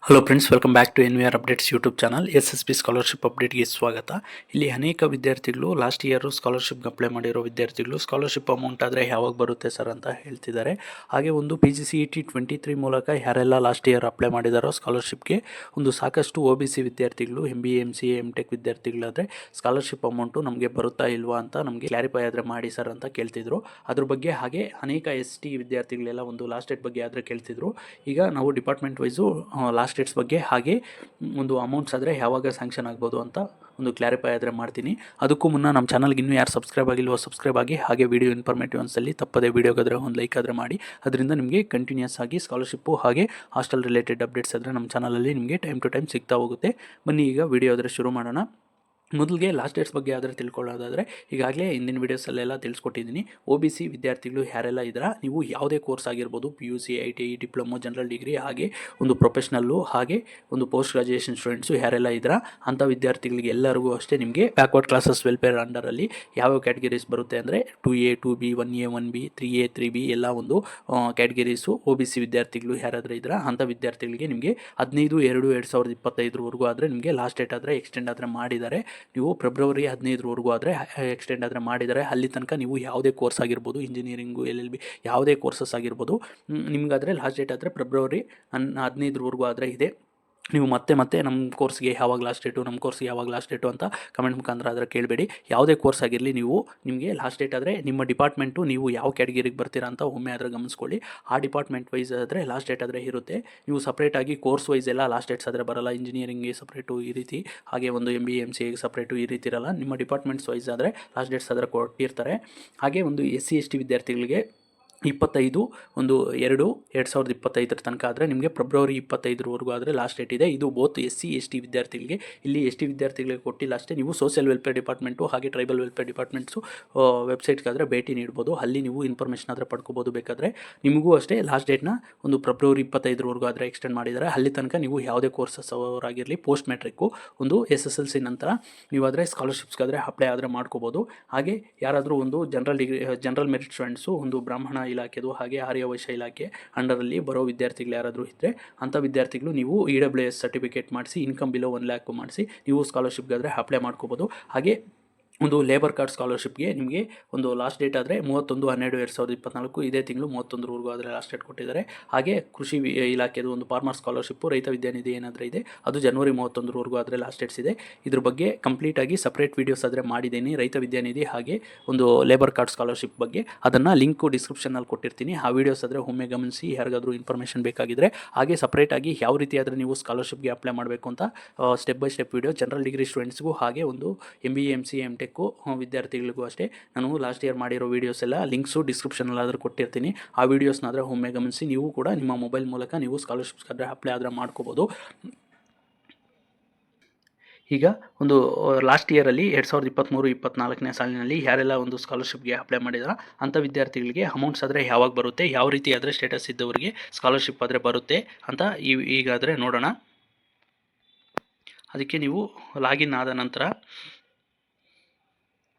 Hello friends, welcome back to NVR updates YouTube channel. SSB scholarship ಅಪ್ಡೇಟ್ಗೆ ಸ್ವಾಗತ. ಇಲ್ಲಿ ಅನೇಕ ವಿದ್ಯಾರ್ಥಿಗಳು ಲಾಸ್ಟ್ ಇಯರು ಸ್ಕಾಲರ್ಶಿಪ್ಗೆ ಅಪ್ಲೈ ಮಾಡಿರೋ ವಿದ್ಯಾರ್ಥಿಗಳು ಸ್ಕಾಲರ್ಶಿಪ್ ಅಮೌಂಟ್ ಆದರೆ ಯಾವಾಗ ಬರುತ್ತೆ ಸರ್ ಅಂತ ಹೇಳ್ತಿದ್ದಾರೆ. ಹಾಗೆ ಒಂದು PGCET 23 ಮೂಲಕ ಯಾರೆಲ್ಲ ಲಾಸ್ಟ್ ಇಯರ್ ಅಪ್ಲೈ ಮಾಡಿದಾರೋ ಸ್ಕಾಲರ್ಶಿಪ್ಗೆ ಒಂದು ಸಾಕಷ್ಟು OBC ವಿದ್ಯಾರ್ಥಿಗಳು MBA MCA MTech ವಿದ್ಯಾರ್ಥಿಗಳಾದರೆ ಸ್ಕಾಲರ್ಶಿಪ್ ಅಮೌಂಟು ನಮಗೆ ಬರುತ್ತಾ ಇಲ್ವಾ ಅಂತ ನಮಗೆ ಕ್ಲಾರಿಫೈ ಆದರೆ ಮಾಡಿ ಸರ್ ಅಂತ ಕೇಳ್ತಿದ್ರು. ಅದ್ರ ಬಗ್ಗೆ ಹಾಗೆ ಅನೇಕ ST ವಿದ್ಯಾರ್ಥಿಗಳೆಲ್ಲ ಒಂದು ಲಾಸ್ಟ್ ಡೇಟ್ ಬಗ್ಗೆ ಆದರೆ ಕೇಳ್ತಿದ್ರು. ಈಗ ನಾವು ಡಿಪಾರ್ಟ್ಮೆಂಟ್ ವೈಸು ಲಾಸ್ಟ್ ಡೇಟ್ಸ್ ಬಗ್ಗೆ ಹಾಗೆ ಒಂದು ಅಮೌಂಟ್ಸ್ ಆದರೆ ಯಾವಾಗ ಸ್ಯಾಂಕ್ಷನ್ ಆಗ್ಬೋದು ಅಂತ ಒಂದು ಕ್ಲಾರಿಫೈ ಆದರೆ ಮಾಡ್ತೀನಿ. ಅದಕ್ಕೂ ಮುನ್ನ ನಮ್ಮ ಚಾನಲ್ಗೆ ಇನ್ನೂ ಯಾರು ಸಬ್ಸ್ಕ್ರೈಬ್ ಆಗಿಲ್ವೋ ಸಬ್ಸ್ಕ್ರೈಬ್ ಆಗಿ, ಹಾಗೆ ವಿಡಿಯೋ ಇನ್ಫಾರ್ಮೇಟಿವ್ ಅನ್ಸಲ್ಲಿ ತಪ್ಪದೇ ವಿಡಿಯೋಗಾದರೆ ಒಂದು ಲೈಕ್ ಆದರೆ ಮಾಡಿ. ಅದರಿಂದ ನಿಮಗೆ ಕಂಟಿನ್ಯೂಸ್ ಆಗಿ ಸ್ಕಾಲರ್ಶಿಪ್ಪು ಹಾಗೆ ಹಾಸ್ಟೆಲ್ ರಿಲೇಟೆಡ್ ಅಪ್ಡೇಟ್ಸ್ ಆದರೆ ನಮ್ಮ ಚಾನಲಲ್ಲಿ ನಿಮಗೆ ಟೈಮ್ ಟು ಟೈಮ್ ಸಿಗ್ತಾ ಹೋಗುತ್ತೆ. ಬನ್ನಿ ಈಗ ವಿಡಿಯೋ ಆದರೆ ಶುರು ಮಾಡೋಣ. ಮೊದಲಿಗೆ ಲಾಸ್ಟ್ ಡೇಟ್ಸ್ ಬಗ್ಗೆ ಆದರೆ ತಿಳ್ಕೊಳ್ಳೋದಾದರೆ ಈಗಾಗಲೇ ಹಿಂದಿನ ವೀಡಿಯೋಸಲ್ಲೆಲ್ಲ ತಿಳಿಸ್ಕೊಟ್ಟಿದ್ದೀನಿ. OBC ವಿದ್ಯಾರ್ಥಿಗಳು ಯಾರೆಲ್ಲ ಇದ್ದೀರಾ, ನೀವು ಯಾವುದೇ ಕೋರ್ಸ್ ಆಗಿರ್ಬೋದು, PUC ITI diploma general degree ಹಾಗೆ ಒಂದು ಪ್ರೊಫೆಷ್ನಲ್ಲು ಹಾಗೆ ಒಂದು ಪೋಸ್ಟ್ ಗ್ರಾಜುಯೇಷನ್ ಸ್ಟೂಡೆಂಟ್ಸು ಯಾರೆಲ್ಲ ಇದ್ದೀರಾ ಅಂಥ ವಿದ್ಯಾರ್ಥಿಗಳಿಗೆ ಎಲ್ಲರಿಗೂ ಅಷ್ಟೇ ನಿಮಗೆ ಬ್ಯಾಕ್ವರ್ಡ್ ಕ್ಲಾಸಸ್ ವೆಲ್ಫೇರ್ ಅಂಡರಲ್ಲಿ ಯಾವ್ಯಾವ ಕ್ಯಾಟಗರೀಸ್ ಬರುತ್ತೆ ಅಂದರೆ 2A 2B 1A 1B 3A 3B ಎಲ್ಲ ಒಂದು ಕ್ಯಾಟಗರೀಸು OBC ವಿದ್ಯಾರ್ಥಿಗಳು ಯಾರಾದರೂ ಇದ್ದೀರಾ ಅಂಥ ವಿದ್ಯಾರ್ಥಿಗಳಿಗೆ ನಿಮಗೆ 15/2/2025 ಆದರೆ ನಿಮಗೆ ಲಾಸ್ಟ್ ಡೇಟ್ ಆದರೆ ಎಕ್ಸ್ಟೆಂಡ್ ಆದರೆ ಮಾಡಿದ್ದಾರೆ. ನೀವು ಫೆಬ್ರವರಿ 15 ಆದರೆ ಎಕ್ಸ್ಟೆಂಡ್ ಆದರೆ ಮಾಡಿದರೆ ಅಲ್ಲಿ ತನಕ ನೀವು ಯಾವುದೇ ಕೋರ್ಸ್ ಆಗಿರ್ಬೋದು, ಇಂಜಿನಿಯರಿಂಗು LLB ಯಾವುದೇ ಕೋರ್ಸಸ್ ಆಗಿರ್ಬೋದು, ನಿಮಗಾದರೆ ಲಾಸ್ಟ್ ಡೇಟ್ ಆದರೆ ಫೆಬ್ರವರಿ 15 ಆದರೆ ಇದೆ. ನೀವು ಮತ್ತೆ ನಮ್ಮ ಕೋರ್ಸ್ಗೆ ಯಾವಾಗ ಲಾಸ್ಟ್ ಡೇಟು ಅಂತ ಕಮೆಂಟ್ ಮುಖಾಂತರ ಆದರೆ ಕೇಳಬೇಡಿ. ಯಾವುದೇ ಕೋರ್ಸ್ ಆಗಿರಲಿ ನಿಮಗೆ ಲಾಸ್ಟ್ ಡೇಟ್ ಆದರೆ ನಿಮ್ಮ ಡಿಪಾರ್ಟ್ಮೆಂಟು ನೀವು ಯಾವ ಕ್ಯಾಟಗರಿಗೆ ಬರ್ತೀರಾ ಅಂತ ಒಮ್ಮೆ ಆದರೆ ಗಮನಿಸ್ಕೊಳ್ಳಿ. ಆ ಡಿಪಾರ್ಟ್ಮೆಂಟ್ ವೈಸ್ ಆದರೆ ಲಾಸ್ಟ್ ಡೇಟ್ ಆದರೆ ಇರುತ್ತೆ. ನೀವು ಸಪ್ರೇಟಾಗಿ ಕೋರ್ಸ್ ವೈಸ್ ಎಲ್ಲ ಲಾಸ್ಟ್ ಡೇಟ್ಸ್ ಆದರೆ ಬರಲ್ಲ. ಇಂಜಿನಿಯರಿಂಗ್ಗೆ ಸಪ್ರೇಟು ಈ ರೀತಿ, ಹಾಗೆ ಒಂದು MBA MCAಗೆ ಸಪ್ರೇಟು ಈ ರೀತಿ ಇರಲ್ಲ. ನಿಮ್ಮ ಡಿಪಾರ್ಟ್ಮೆಂಟ್ಸ್ ವೈಸ್ ಆದರೆ ಲಾಸ್ಟ್ ಡೇಟ್ಸ್ ಆದರೆ ಕೊಟ್ಟಿರ್ತಾರೆ. ಹಾಗೆ ಒಂದು SC ST ವಿದ್ಯಾರ್ಥಿಗಳಿಗೆ 25/2/2025 ತನಕ ಆದರೆ ನಿಮಗೆ ಫೆಬ್ರವರಿ 25 ಆದರೆ ಲಾಸ್ಟ್ ಡೇಟ್ ಇದೆ. ಇದು ಬೋತ್ SC ST ವಿದ್ಯಾರ್ಥಿಗಳಿಗೆ. ಇಲ್ಲಿ ST ವಿದ್ಯಾರ್ಥಿಗಳಿಗೆ ಕೊಟ್ಟಿಲ್ಲ ಅಷ್ಟೇ. ನೀವು ಸೋಷಿಯಲ್ ವೆಲ್ಫೇರ್ ಡಿಪಾರ್ಟ್ಮೆಂಟು ಹಾಗೆ ಟ್ರೈಬಲ್ ವೆಲ್ಫೇರ್ ಡಿಪಾರ್ಟ್ಮೆಂಟ್ಸು ವೆಬ್ಸೈಟ್ಗಾದರೆ ಭೇಟಿ ನೀಡ್ಬೋದು. ಅಲ್ಲಿ ನೀವು ಇನ್ಫಾರ್ಮೇಷನ್ ಆದರೆ ಪಡ್ಕೋಬೋದು. ಬೇಕಾದರೆ ನಿಮಗೂ ಅಷ್ಟೇ ಲಾಸ್ಟ್ ಡೇಟ್ನ ಒಂದು ಫೆಬ್ರವರಿ 25 ಆದರೆ ಎಕ್ಸ್ಟೆಂಡ್ ಮಾಡಿದ್ದಾರೆ. ಅಲ್ಲಿ ತನಕ ನೀವು ಯಾವುದೇ ಕೋರ್ಸಸ್ ಅವರಾಗಿರಲಿ, ಪೋಸ್ಟ್ ಮ್ಯಾಟ್ರಿಕ್ಕು ಒಂದು SSLC ನಂತರ ನೀವಾದರೆ ಸ್ಕಾಲರ್ಶಿಪ್ಸ್ಗಾದರೆ ಅಪ್ಲೈ ಆದರೆ ಮಾಡ್ಕೋಬೋದು. ಹಾಗೆ ಯಾರಾದರೂ ಒಂದು ಜನರಲ್ ಮೆರಿಟ್ ಸ್ಟೂಡೆಂಟ್ಸು ಒಂದು ಬ್ರಾಹ್ಮಣ ಇಲಾಖೆದು ಹಾಗೆ ಆರ್ಯ ವೈಶ್ಯ ಇಲಾಖೆ ಅಂಡರಲ್ಲಿ ಬರೋ ವಿದ್ಯಾರ್ಥಿಗಳು ಯಾರಾದರೂ ಇದ್ದರೆ ಅಂಥ ವಿದ್ಯಾರ್ಥಿಗಳು ನೀವು EWS ಸರ್ಟಿಫಿಕೇಟ್ ಮಾಡಿಸಿ, ಇನ್ಕಮ್ ಬಿಲೋ 1 lakh ಮಾಡಿಸಿ ನೀವು ಸ್ಕಾಲರ್ಶಿಪ್ಗಾದರೆ ಅಪ್ಲೈ ಮಾಡ್ಕೋಬೋದು. ಹಾಗೆ ಒಂದು ಲೇಬರ್ ಕಾರ್ಡ್ ಸ್ಕಾಲರ್ಶಿಪ್ಗೆ ನಿಮಗೆ ಒಂದು ಲಾಸ್ಟ್ ಡೇಟ್ ಆದರೆ 31/12/2024 ಇದೇ ತಿಂಗಳು 31 ಆದರೆ ಲಾಸ್ಟ್ ಡೇಟ್ ಕೊಟ್ಟಿದ್ದಾರೆ. ಹಾಗೆ ಕೃಷಿ ಇಲಾಖೆದು ಒಂದು ಫಾರ್ಮರ್ ಸ್ಕಾಲರ್ಶಿಪ್ಪು ರೈತ ವಿದ್ಯಾನಿಧಿ ಏನಾದರೂ ಇದೆ ಅದು ಜನವರಿ 31 ಆದರೆ ಲಾಸ್ಟ್ ಡೇಟ್ಸ್ ಇದೆ. ಇದ್ರ ಬಗ್ಗೆ ಕಂಪ್ಲೀಟಾಗಿ ಸಪ್ರೇಟ್ ವೀಡಿಯೋಸ್ ಆದರೆ ಮಾಡಿದ್ದೀನಿ. ರೈತ ವಿದ್ಯಾನಿಧಿ ಹಾಗೆ ಒಂದು ಲೇಬರ್ ಕಾರ್ಡ್ ಸ್ಕಾಲರ್ಶಿಪ್ ಬಗ್ಗೆ ಅದನ್ನು ಲಿಂಕು ಡಿಸ್ಕ್ರಿಪ್ಷನಲ್ಲಿ ಕೊಟ್ಟಿರ್ತೀನಿ. ಆ ವೀಡಿಯೋಸ್ ಆದರೆ ಒಮ್ಮೆ ಗಮನಿಸಿ, ಯಾರಿಗಾದರೂ ಇನ್ಫಾರ್ಮೇಷನ್ ಬೇಕಾಗಿದ್ದರೆ. ಹಾಗೆ ಸಪ್ರೇಟಾಗಿ ಯಾವ ರೀತಿ ಆದರೆ ನೀವು ಸ್ಕಾಲರ್ಶಿಪ್ಗೆ ಅಪ್ಲೈ ಮಾಡಬೇಕು ಅಂತ step by step video general degree ಸ್ಟೂಡೆಂಟ್ಸ್ಗೂ ಹಾಗೆ ಒಂದು MBA MCA MTech ವಿದ್ಯಾರ್ಥಿಗಳಿಗೂ ಅಷ್ಟೇ ನಾನು ಲಾಸ್ಟ್ ಇಯರ್ ಮಾಡಿರೋ ವೀಡಿಯೋಸ್ ಎಲ್ಲ ಲಿಂಕ್ಸು ಡಿಸ್ಕ್ರಿಪ್ಷನಲ್ಲಾದರೂ ಕೊಟ್ಟಿರ್ತೀನಿ. ಆ ವೀಡಿಯೋಸ್ನಾದರೆ ಒಮ್ಮೆ ಗಮನಿಸಿ. ನೀವು ಕೂಡ ನಿಮ್ಮ ಮೊಬೈಲ್ ಮೂಲಕ ನೀವು ಸ್ಕಾಲರ್ಶಿಪ್ಸ್ಗಾದರೆ ಅಪ್ಲೈ ಆದರೆ ಮಾಡ್ಕೋಬೋದು. ಈಗ ಒಂದು ಲಾಸ್ಟ್ ಇಯರಲ್ಲಿ 2023-24ನೇ ಸಾಲಿನಲ್ಲಿ ಯಾರೆಲ್ಲ ಒಂದು ಸ್ಕಾಲರ್ಶಿಪ್ಗೆ ಅಪ್ಲೈ ಮಾಡಿದಾರೋ ಅಂಥ ವಿದ್ಯಾರ್ಥಿಗಳಿಗೆ ಅಮೌಂಟ್ಸ್ ಆದರೆ ಯಾವಾಗ ಬರುತ್ತೆ, ಯಾವ ರೀತಿ ಆದರೆ ಸ್ಟೇಟಸ್ ಇದ್ದವರಿಗೆ ಸ್ಕಾಲರ್ಶಿಪ್ ಆದರೆ ಬರುತ್ತೆ ಅಂತ ಈಗಾದರೆ ನೋಡೋಣ. ಅದಕ್ಕೆ ನೀವು ಲಾಗಿನ್ ಆದ ನಂತರ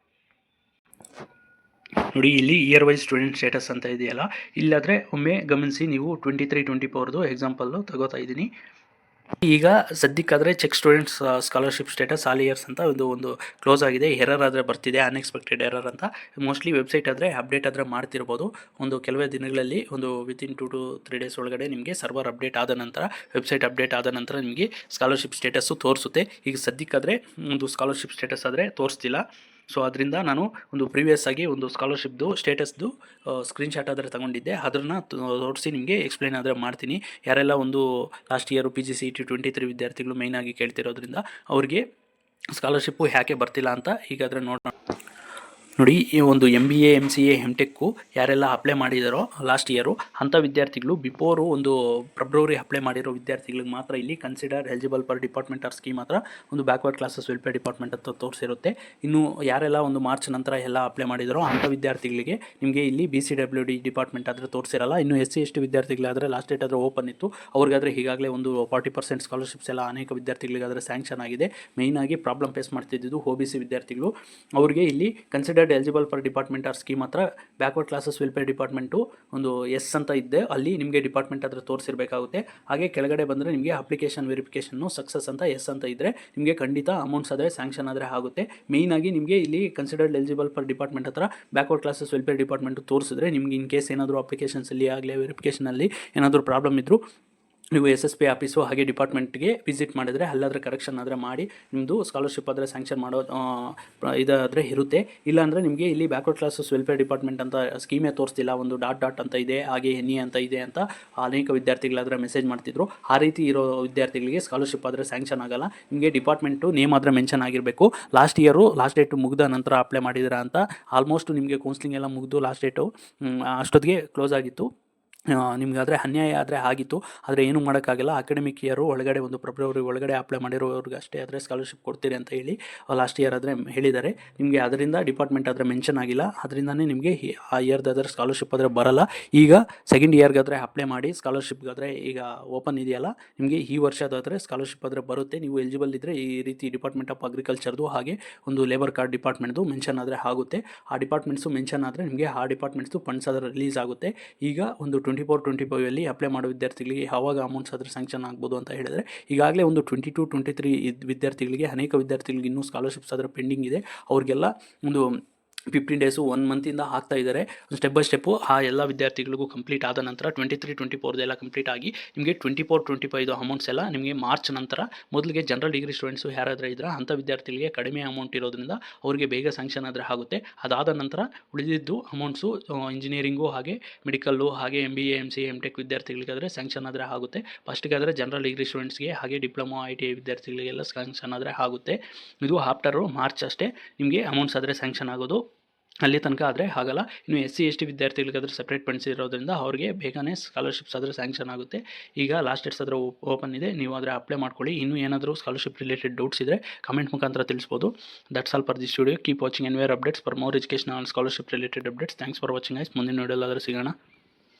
ನೋಡಿ, ಇಲ್ಲಿ ಇಯರ್ ವೈಸ್ ಸ್ಟೂಡೆಂಟ್ ಸ್ಟೇಟಸ್ ಅಂತ ಇದೆಯಲ್ಲ, ಇಲ್ಲಾದರೆ ಒಮ್ಮೆ ಗಮನಿಸಿ. ನೀವು 23-24 ಎಕ್ಸಾಂಪಲ್ಲು ತಗೋತಾ ಇದ್ದೀನಿ. ಈಗ ಸದ್ಯಕ್ಕಾದರೆ check students scholarship status all years ಅಂತ ಒಂದು ಕ್ಲೋಸ್ ಆಗಿದೆ. ಎರರ್ ಆದರೆ ಬರ್ತಿದೆ, ಅನ್ಎಕ್ಸ್ಪೆಕ್ಟೆಡ್ ಎರರ್ ಅಂತ. ಮೋಸ್ಟ್ಲಿ ವೆಬ್ಸೈಟ್ ಆದರೆ ಅಪ್ಡೇಟ್ ಆದರೆ ಮಾಡ್ತಿರ್ಬೋದು. ಒಂದು ಕೆಲವೇ ದಿನಗಳಲ್ಲಿ ಒಂದು ವಿತಿನ್ 2 to 3 days ಒಳಗಡೆ ನಿಮಗೆ ಸರ್ವರ್ ಅಪ್ಡೇಟ್ ಆದ ನಂತರ, ವೆಬ್ಸೈಟ್ ಅಪ್ಡೇಟ್ ಆದ ನಂತರ ನಿಮಗೆ ಸ್ಕಾಲರ್ಶಿಪ್ ಸ್ಟೇಟಸ್ಸು ತೋರಿಸುತ್ತೆ. ಈಗ ಸದ್ಯಕ್ಕಾದರೆ ಒಂದು ಸ್ಕಾಲರ್ಶಿಪ್ ಸ್ಟೇಟಸ್ ಆದರೆ ತೋರಿಸ್ತಿಲ್ಲ. ಸೊ ಅದರಿಂದ ನಾನು ಒಂದು ಪ್ರೀವಿಯಸ್ ಆಗಿ ಒಂದು ಸ್ಕಾಲರ್ಶಿಪ್ದು ಸ್ಟೇಟಸ್ದು ಸ್ಕ್ರೀನ್ಶಾಟ್ ಆದರೆ ತಗೊಂಡಿದ್ದೆ. ಅದನ್ನು ತೋರಿಸಿ ನಿಮಗೆ ಎಕ್ಸ್ಪ್ಲೈನ್ ಆದರೆ ಮಾಡ್ತೀನಿ. ಯಾರೆಲ್ಲ ಒಂದು ಲಾಸ್ಟ್ ಇಯರು PGCET 23 ವಿದ್ಯಾರ್ಥಿಗಳು ಮೇಯ್ನಾಗಿ ಕೇಳ್ತಿರೋದ್ರಿಂದ ಅವ್ರಿಗೆ ಸ್ಕಾಲರ್ಶಿಪ್ಪು ಯಾಕೆ ಬರ್ತಿಲ್ಲ ಅಂತ ಈಗಾದರೆ ನೋಡೋಣ. ನೋಡಿ, ಈ ಒಂದು MBA MCA MTech ಯಾರೆಲ್ಲ ಅಪ್ಲೈ ಮಾಡಿದಾರೋ ಲಾಸ್ಟ್ ಇಯರು ಅಂಥ ವಿದ್ಯಾರ್ಥಿಗಳು ಬಿಫೋರು ಒಂದು ಫೆಬ್ರವರಿ ಅಪ್ಲೈ ಮಾಡಿರೋ ವಿದ್ಯಾರ್ಥಿಗಳಿಗೆ ಮಾತ್ರ ಇಲ್ಲಿ consider eligible per department or scheme ಮಾತ್ರ ಒಂದು ಬ್ಯಾಕ್ವರ್ಡ್ ಕ್ಲಾಸಸ್ ವೆಲ್ಫೇರ್ ಡಿಪಾರ್ಟ್ಮೆಂಟ್ ಅಂತ ತೋರಿಸಿರುತ್ತೆ. ಇನ್ನು ಯಾರೆಲ್ಲ ಒಂದು ಮಾರ್ಚ್ ನಂತರ ಎಲ್ಲ ಅಪ್ಲೈ ಮಾಡಿದಾರೋ ಅಂಥ ವಿದ್ಯಾರ್ಥಿಗಳಿಗೆ ನಿಮಗೆ ಇಲ್ಲಿ BCWD ಡಿಪಾರ್ಟ್ಮೆಂಟ್ ಆದರೆ ತೋರಿಸಿರಲ್ಲ. ಇನ್ನು SC ST ವಿದ್ಯಾರ್ಥಿಗಳಾದರೆ ಲಾಸ್ಟ್ ಡೇಟ್ ಆದರೆ ಓಪನ್ ಇತ್ತು. ಅವ್ರಿಗಾದರೆ ಈಗಾಗಲೇ ಒಂದು 40% ಸ್ಕಾಲರ್ಶಿಪ್ಸ್ ಎಲ್ಲ ಅನೇಕ ವಿದ್ಯಾರ್ಥಿಗಳಿಗಾದರೆ ಸ್ಯಾಂಕ್ಷನ್ ಆಗಿದೆ. ಮೇಯ್ನಾಗಿ ಪ್ರಾಬ್ಲಮ್ ಫೇಸ್ ಮಾಡ್ತಿದ್ದು OBC ವಿದ್ಯಾರ್ಥಿಗಳು. ಅವರಿಗೆ ಇಲ್ಲಿ considered considered eligible for department or scheme ಹತ್ರ ಬ್ಯಾಕ್ವರ್ಡ್ ಕ್ಲಾಸಸ್ ವೆಲ್ಫೇರ್ ಡಿಪಾರ್ಟ್ಮೆಂಟು ಒಂದು ಎಸ್ ಅಂತ ಇದ್ದೆ, ಅಲ್ಲಿ ನಿಮಗೆ ಡಿಪಾರ್ಟ್ಮೆಂಟ್ ಹತ್ರ ತೋರಿಸಿರಬೇಕಾಗುತ್ತೆ. ಹಾಗೆ ಕೆಳಗಡೆ ಬಂದರೆ ನಿಮಗೆ ಅಪ್ಲಿಕೇಶನ್ ವೆರಿಫಿಕೇಷನ್ನು ಸಕ್ಸಸ್ ಅಂತ ಎಸ್ ಅಂತ ಇದ್ದರೆ ನಿಮಗೆ ಖಂಡಿತ ಅಮೌಂಟ್ಸ್ ಆದರೆ ಸ್ಯಾಂಕ್ಷನ್ ಆದರೆ ಆಗುತ್ತೆ. ಮೇಯ್ನಾಗಿ ನಿಮಗೆ ಇಲ್ಲಿ ಕನ್ಸಿಡರ್ಡ್ ಎಲಿಜಿಬಲ್ ಫಾರ್ ಡಿಪಾರ್ಟ್ಮೆಂಟ್ ಹತ್ರ ಬ್ಯಾಕ್ವರ್ಡ್ ಕ್ಲಾಸಸ್ ವೆಲ್ಫೇರ್ ಡಿಪಾರ್ಟ್ಮೆಂಟ್ ತೋರಿಸಿದ್ರೆ ನಿಮ್ಗೆ ಇನ್ ಕೇಸ್ ಏನಾದರೂ ಅಪ್ಲಿಕೇಶನ್ಸಲ್ಲಿ ಆಗಲಿ ವೆರಿಫಿಕೇಷನಲ್ಲಿ ಏನಾದರೂ ಪ್ರಾಬ್ಲಮ್ ಇದ್ದರೂ ನೀವು SSP ಆಫೀಸು ಹಾಗೆ ಡಿಪಾರ್ಟ್ಮೆಂಟ್ಗೆ ವಿಸಿಟ್ ಮಾಡಿದರೆ ಅಲ್ಲಾದರೆ ಕರೆಕ್ಷನ್ ಆದರೆ ಮಾಡಿ ನಿಮ್ಮದು ಸ್ಕಾಲರ್ಶಿಪ್ ಆದರೆ ಸ್ಯಾಂಕ್ಷನ್ ಮಾಡೋ ಇದಾದರೆ ಇರುತ್ತೆ. ಇಲ್ಲಾಂದರೆ ನಿಮಗೆ ಇಲ್ಲಿ ಬ್ಯಾಕ್ವರ್ಡ್ ಕ್ಲಾಸಸ್ ವೆಲ್ಫೇರ್ ಡಿಪಾರ್ಟ್ಮೆಂಟ್ ಅಂತ ಸ್ಕೀಮೇ ತೋರಿಸ್ತಿಲ್ಲ, ಒಂದು ಡಾಟ್ ಅಂತ ಇದೆ, ಹಾಗೆ NE ಅಂತ ಇದೆ ಅಂತ ಅನೇಕ ವಿದ್ಯಾರ್ಥಿಗಳಾದರೆ ಮೆಸೇಜ್ ಮಾಡ್ತಿದ್ರು. ಆ ರೀತಿ ಇರೋ ವಿದ್ಯಾರ್ಥಿಗಳಿಗೆ ಸ್ಕಾಲರ್ಶಿಪ್ ಆದರೆ ಸ್ಯಾಂಕ್ಷನ್ ಆಗಲ್ಲ. ನಿಮಗೆ ಡಿಪಾರ್ಟ್ಮೆಂಟು ನೇಮ್ ಆದರೆ ಮೆನ್ಷನ್ ಆಗಿರಬೇಕು. ಲಾಸ್ಟ್ ಡೇಟು ಮುಗಿದ ನಂತರ ಅಪ್ಲೈ ಮಾಡಿದ್ದೀರಾ ಅಂತ. ಆಲ್ಮೋಸ್ಟ್ ನಿಮಗೆ ಕೌನ್ಸ್ಲಿಂಗ್ ಎಲ್ಲ ಮುಗಿದು ಲಾಸ್ಟ್ ಡೇಟು ಅಷ್ಟೊತ್ತಿಗೆ ಕ್ಲೋಸ್ ಆಗಿತ್ತು. ನಿಮಗಾದರೆ ಅನ್ಯಾಯ ಆದರೆ ಆಗಿತ್ತು, ಆದರೆ ಏನೂ ಮಾಡೋಕ್ಕಾಗಲ್ಲ. ಅಕಾಡೆಮಿಕ್ ಇಯರು ಒಳಗಡೆ ಒಂದು ಫೆಬ್ರವರಿ ಒಳಗಡೆ ಅಪ್ಲೈ ಮಾಡಿರೋರಿಗೆ ಅಷ್ಟೇ ಆದರೆ ಸ್ಕಾಲರ್ಶಿಪ್ ಕೊಡ್ತೀರಿ ಅಂತ ಹೇಳಿ ಲಾಸ್ಟ್ ಇಯರ್ ಆದರೆ ಹೇಳಿದ್ದಾರೆ. ನಿಮಗೆ ಅದರಿಂದ ಡಿಪಾರ್ಟ್ಮೆಂಟ್ ಆದರೆ ಮೆನ್ಷನ್ ಆಗಿಲ್ಲ, ಅದರಿಂದನೇ ನಿಮಗೆ ಆ ಇಯರ್ದಾದರೆ ಸ್ಕಾಲರ್ಶಿಪ್ ಆದರೆ ಬರಲ್ಲ. ಈಗ ಸೆಕೆಂಡ್ ಇಯರ್ಗಾದರೆ ಅಪ್ಲೈ ಮಾಡಿ, ಸ್ಕಾಲರ್ಶಿಪ್ಗಾದರೆ ಈಗ ಓಪನ್ ಇದೆಯಲ್ಲ, ನಿಮಗೆ ಈ ವರ್ಷದಾದರೆ ಸ್ಕಾಲರ್ಶಿಪ್ ಆದರೆ ಬರುತ್ತೆ. ನೀವು ಎಲಿಜಿಬಲ್ ಇದ್ದರೆ ಈ ರೀತಿ ಡಿಪಾರ್ಟ್ಮೆಂಟ್ ಆಫ್ ಅಗ್ರಿಕಲ್ಚರ್ದು ಹಾಗೆ ಒಂದು ಲೇಬರ್ ಕಾರ್ಡ್ ಡಿಪಾರ್ಟ್ಮೆಂಟ್ದು ಮೆನ್ಷನ್ ಆದರೆ ಆಗುತ್ತೆ. ಆ ಡಿಪಾರ್ಟ್ಮೆಂಟ್ಸು ಮೆನ್ಷನ್ ಆದರೆ ನಿಮಗೆ ಆ ಡಿಪಾರ್ಟ್ಮೆಂಟ್ಸು ಫಂಡ್ಸ್ ಆದರೆ ರಿಲೀಸ್ ಆಗುತ್ತೆ. ಈಗ ಒಂದು 24-25 ಅಪ್ಲೈ ಮಾಡೋ ವಿದ್ಯಾರ್ಥಿಗಳಿಗೆ ಯಾವಾಗ ಅಮೌಂಟ್ಸ್ ಆದರೆ ಸ್ಯಾಂಕ್ಷನ್ ಆಗ್ಬೋದು ಅಂತ ಹೇಳಿದರೆ, ಈಗಾಗಲೇ ಒಂದು 22-23 ವಿದ್ಯಾರ್ಥಿಗಳಿಗೆ, ಅನೇಕ ವಿದ್ಯಾರ್ಥಿಗಳಿಗೆ ಇನ್ನೂ ಸ್ಕಾಲರ್ಶಿಪ್ಸ್ ಆದರೆ ಪೆಂಡಿಂಗ್ ಇದೆ. ಅವ್ರಿಗೆಲ್ಲ ಒಂದು 15 ಡೇಸು 1 ಮಂತಿಂದ ಆಗ್ತಾ ಇದ್ದಾರೆ. ಸ್ಟೆಪ್ ಬೈ ಸ್ಟೆಪ್ಪು ಆ ಎಲ್ಲ ವಿದ್ಯಾರ್ಥಿಗಳಿಗೂ ಕಂಪ್ಲೀಟ್ ಆದ ನಂತರ 23-24 ಎಲ್ಲ ಕಂಪ್ಲೀಟ್ ಆಗಿ ನಿಮಗೆ 24-25 ಅಮೌಂಟ್ಸ್ ಎಲ್ಲ ನಿಮಗೆ ಮಾರ್ಚ್ ನಂತರ, ಮೊದಲಿಗೆ ಜನರಲ್ ಡಿಗ್ರಿ ಸ್ಟೂಡೆಂಟ್ಸು ಯಾರಾದರೂ ಇದ್ದರೆ ಅಂಥ ವಿದ್ಯಾರ್ಥಿಗಳಿಗೆ ಕಡಿಮೆ ಅಮೌಂಟ್ ಇರೋದ್ರಿಂದ ಅವರಿಗೆ ಬೇಗ ಸ್ಯಾಂಕ್ಷನ್ ಆದರೆ ಆಗುತ್ತೆ. ಅದಾದ ನಂತರ ಉಳಿದಿದ್ದು ಅಮೌಂಟ್ಸು ಇಂಜಿನಿಯರಿಂಗು ಹಾಗೆ ಮೆಡಿಕಲ್ಲು ಹಾಗೆ MBA MCA MTech ವಿದ್ಯಾರ್ಥಿಗಳಿಗಾದರೆ ಸ್ಯಾಂಕ್ಷನ್ ಆದರೆ ಆಗುತ್ತೆ. ಫಸ್ಟಿಗಾದರೆ ಜನರಲ್ ಡಿಗ್ರಿ ಸ್ಟೂಡೆಂಟ್ಸ್ಗೆ ಹಾಗೆ ಡಿಪ್ಲೊಮಾ ITI ವಿದ್ಯಾರ್ಥಿಗಳಿಗೆಲ್ಲ ಸ್ಯಾಂಕ್ಷನ್ ಆದರೆ ಆಗುತ್ತೆ. ಇದು ಆಫ್ಟರು ಮಾರ್ಚ್ ಅಷ್ಟೇ ನಿಮಗೆ ಅಮೌಂಟ್ಸ್ ಆದರೆ ಸ್ಯಾಂಕ್ಷನ್ ಆಗೋದು. ಅಲ್ಲಿ ತನಕ ಆದರೆ ಆಗಲ್ಲ. ಇನ್ನು SC ST ವಿದ್ಯಾರ್ಥಿಗಳಿಗಾದರೆ ಸಪ್ರೇಟ್ ಫಂಡ್ಸ್ ಇರೋದ್ರಿಂದ ಅವ್ರಿಗೆ ಬೇಗನೆ ಸ್ಕಾಲರ್ಶಿಪ್ಸ್ ಆದರೆ ಸ್ಯಾಂಕ್ಷನ್ ಆಗುತ್ತೆ. ಈಗ ಲಾಸ್ಟ್ ಡೇಟ್ಸ್ ಆದರೆ ಓಪನ್ ಇದೆ, ನೀವು ಆದರೆ ಅಪ್ಲೈ ಮಾಡ್ಕೊಳ್ಳಿ. ಇನ್ನೂ ಏನಾದರೂ ಸ್ಕಾಲರ್ಶಿಪ್ ರಿಲೇಟೆಡ್ ಡೌಟ್ಸ್ ಇದ್ದರೆ ಕಮೆಂಟ್ ಮುಖಾಂತರ ತಿಳಿಸ್ಬೋದು. That's all for this video. Keep watching NVR updates for more education on scholarship related updates. Thanks for watching guys. ಮುಂದಿನ ವಿಡಿಯೋಲಾದರೆ ಸಿಗೋಣ.